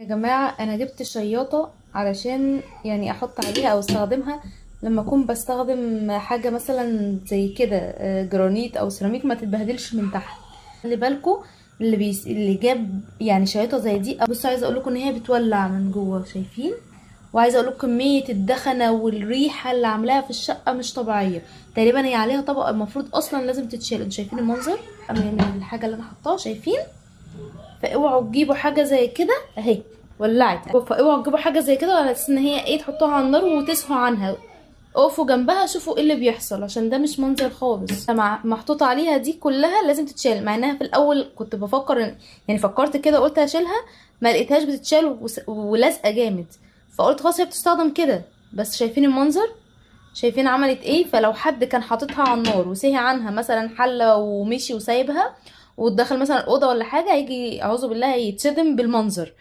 يا جماعة انا جبت شياطة علشان يعني احط عليها او استخدمها لما اكون بستخدم حاجة مثلا زي كده جرانيت او سيراميك ما تتبهدلش من تحت. خلي بالكوا اللي جاب يعني شياطة زي دي. بصوا عايزة اقول لكم ان هي بتولع من جوه، شايفين؟ وعايزه اقول لكم كميه الدخنه والريحه اللي عاملاها في الشقه مش طبيعيه. تقريبا هي عليها طبقه المفروض اصلا لازم تتشال. انتوا شايفين المنظر من الحاجه اللي انا حطاها؟ شايفين؟ فاوعوا تجيبوا حاجه زي كده اهي، ولعت. فاوعوا تجيبوا حاجه زي كده على اساس ان هي ايه، تحطوها على النار وتسهوا عنها. اقفوا جنبها شوفوا ايه اللي بيحصل، عشان ده مش منظر خالص. محطوطه عليها دي كلها لازم تتشال، مع انها في الاول كنت بفكر يعني فكرت كده قلت هشيلها، ما لقيتهاش بتتشال ولازقه جامد. فقلت خلاص هي بتستخدم كده. بس شايفين المنظر؟ شايفين عملت ايه؟ فلو حد كان حاططها على النار وسهي عنها مثلا حله ومشي وسايبها ودخل مثلا الاوضه ولا حاجه، هيجي اعوذ بالله يتصدم بالمنظر.